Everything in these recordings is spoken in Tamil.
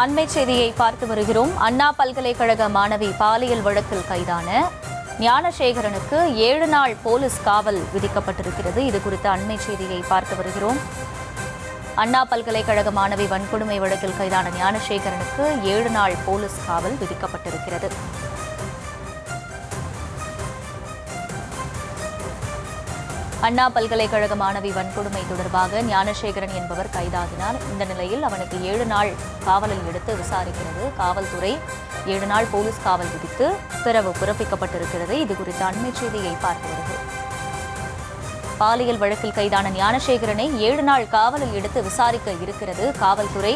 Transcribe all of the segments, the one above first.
அண்மை செய்தியை பார்த்து வருகிறோம். அண்ணா பல்கலைக்கழக மாணவி பாலியல் வழக்கில் கைதான ஞானசேகரனுக்கு 7 நாள் போலீஸ் காவல் விதிக்கப்பட்டிருக்கிறது. இது குறித்த அண்மை செய்தியை பார்த்து வருகிறோம். அண்ணா பல்கலைக்கழக மாணவி வன்கொடுமை வழக்கில் கைதான ஞானசேகரனுக்கு 7 நாள் போலீஸ் காவல் விதிக்கப்பட்டிருக்கிறது. அண்ணா பல்கலைக்கழக மாணவி வன்கொடுமை தொடர்பாக ஞானசேகரன் என்பவர் கைதாகினார். இந்த நிலையில் அவனுக்கு 7 நாள் காவலில் எடுத்து விசாரிக்கிறது காவல்துறை. 7 நாள் போலீஸ் காவல் விதித்து உத்தரவு பிறப்பிக்கப்பட்டிருக்கிறது. இது குறித்த அண்மை செய்தியை பார்த்து வருகிறது. பாலியல் வழக்கில் கைதான ஞானசேகரனை 7 நாள் காவலில் எடுத்து விசாரிக்க இருக்கிறது காவல்துறை.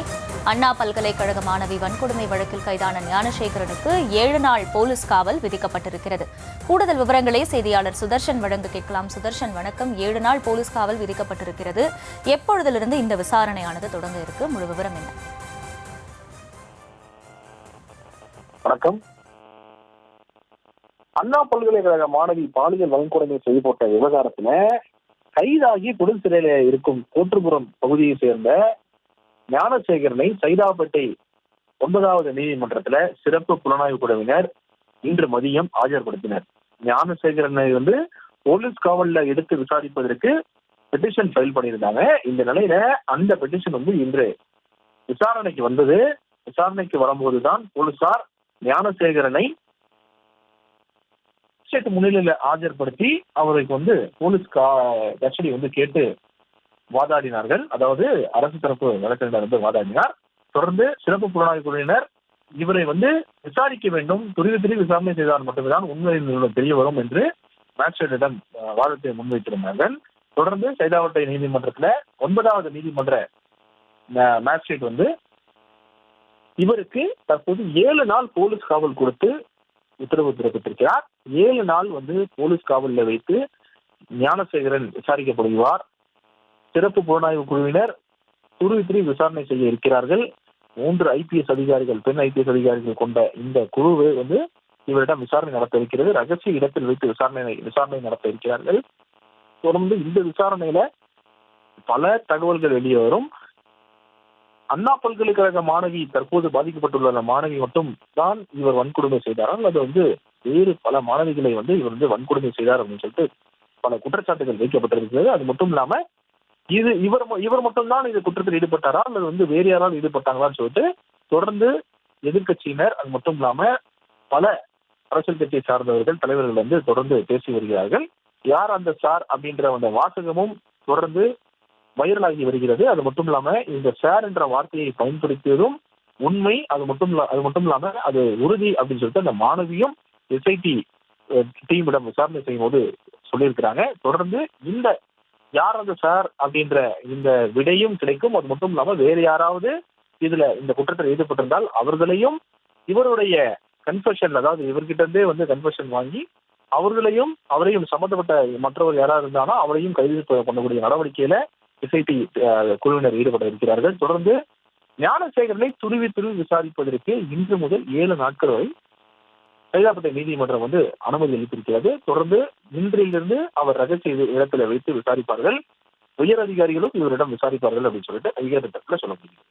அண்ணா பல்கலைக்கழக மாணவி வன்கொடுமை வழக்கில் கைதான ஞானசேகரனுக்கு 7 நாள் போலீஸ் காவல் விதிக்கப்பட்டிருக்கிறது. கூடுதல் விவரங்களை செய்தியாளர் சுதர்ஷன் வழங்க கேட்கலாம். சுதர்ஷன், வணக்கம். 7 நாள் போலீஸ் காவல் விதிக்கப்பட்டிருக்கிறது. எப்பொழுதிலிருந்து இந்த விசாரணையானது தொடங்க இருக்கு? முழு விவரம் என்ன? வணக்கம். அண்ணா பல்கலைக்கழக மாணவி பாலியல் வன்கொடுமை செய்து போட்ட விவகாரத்துல கைதாகி புழல் சிறையில இருக்கும் கோட்டுப்புறம் பகுதியை சேர்ந்த ஞானசேகரனை சைதாப்பேட்டை 9வது நீதிமன்றத்துல சிறப்பு புலனாய்வு குழுவினர் இன்று மதியம் ஆஜர்படுத்தினர். ஞானசேகரனை போலீஸ் காவல்ல எடுத்து விசாரிப்பதற்கு பெட்டிஷன் ஃபைல் பண்ணியிருந்தாங்க. இந்த நிலையில அந்த பெட்டிஷன் இன்று விசாரணைக்கு வந்தது. விசாரணைக்கு வரும்போதுதான் போலீசார் ஞானசேகரனை முன்னிலையில ஆஜர்படுத்தி அவருக்கு போலீஸ் கஸ்டடி கேட்டு வாதாடினார்கள். அதாவது அரசு தரப்பு வழக்கறிஞர் வாதாடினார். தொடர்ந்து சிறப்பு புலனாய்வு குழுவினர் இவரை விசாரிக்க வேண்டும், துரித விசாரணை செய்தால் மட்டும்தான் உண்மை தெரிய வரும் என்று மேஜிஸ்ட்ரேட்டிடம் வாதத்தை முன்வைத்திருந்தார்கள். தொடர்ந்து சைதாப்பேட்டை நீதிமன்றத்துல 9வது நீதிமன்ற மேஜிஸ்ட்ரேட் இவருக்கு தற்போது 7 நாள் போலீஸ் காவல் கொடுத்து உத்தரவு பிறப்பித்திருக்கிறார். 7 நாள் போலீஸ் காவலில் வைத்து ஞானசேகரன் விசாரிக்கப்படுவார். சிறப்பு புலனாய்வு குழுவினர் துரித விசாரணை செய்ய இருக்கிறார்கள். 3 IPS அதிகாரிகள், பெண் IPS அதிகாரிகள் கொண்ட இந்த குழுவை இவரிடம் விசாரணை நடத்த இருக்கிறது. ரகசிய இடத்தில் வைத்து விசாரணை நடத்த இருக்கிறார்கள். தொடர்ந்து இந்த விசாரணையில பல தகவல்கள் வெளியே வரும். அண்ணா பல்கலைக்கழக மாணவி தற்போது பாதிக்கப்பட்டுள்ள மாணவி மட்டும் தான் இவர் வன்கொடுமை செய்தார், அல்லது வேறு பல மாணவிகளை இவர் வன்கொடுமை செய்தார் அப்படின்னு சொல்லிட்டு பல குற்றச்சாட்டுகள் வைக்கப்பட்டிருக்கிறது. அது மட்டும் இல்லாம இவர் மட்டும்தான் இந்த குற்றத்தில் ஈடுபட்டாரா அல்லது வேறு யாராவது ஈடுபட்டாங்களான்னு சொல்லிட்டு தொடர்ந்து எதிர்கட்சியினர், அது மட்டும் இல்லாம பல அரசியல் கட்சியை சார்ந்தவர்கள், தலைவர்கள் தொடர்ந்து பேசி வருகிறார்கள். யார் அந்த சார் அப்படின்ற அந்த வாசகமும் தொடர்ந்து வைரலாகி வருகிறது. அது மட்டும் இல்லாம இந்த சார் என்ற வார்த்தையை பயன்படுத்தியதும் உண்மை, அது மட்டும் இல்லாம அது உறுதி அப்படின்னு சொல்லிட்டு அந்த மாணவியும் SIT டீமிடம் விசாரணை செய்யும் போது சொல்லியிருக்கிறாங்க. தொடர்ந்து இந்த யார் அந்த சார் அப்படின்ற இந்த விடையும் கிடைக்கும். அது மட்டும் இல்லாம வேறு யாராவது இந்த குற்றத்தில் ஈடுபட்டிருந்தால் அவர்களையும் இவருடைய கன்ஃபெஷன், அதாவது இவர்கிட்ட இருந்தே கன்ஃபெஷன் வாங்கி அவரையும் சம்பந்தப்பட்ட மற்றவர் யாராவது இருந்தாலும் அவரையும் கைது பண்ணக்கூடிய நடவடிக்கையில SIT குழுவினர் ஈடுபட இருக்கிறார்கள். தொடர்ந்து ஞானசேகரனை துருவி விசாரிப்பதற்கு இன்று முதல் 7 நாட்கள் வரை சைதாப்பேட்டை நீதிமன்றம் அனுமதி அளித்திருக்கிறது. தொடர்ந்து இன்றிலிருந்து அவர் ரகசிய இடத்துல வைத்து விசாரிப்பார்கள். உயர் அதிகாரிகளும் இவரிடம் விசாரிப்பார்கள் அப்படின்னு சொல்லிட்டு அதிகாரி தரப்புல சொல்ல முடியும்.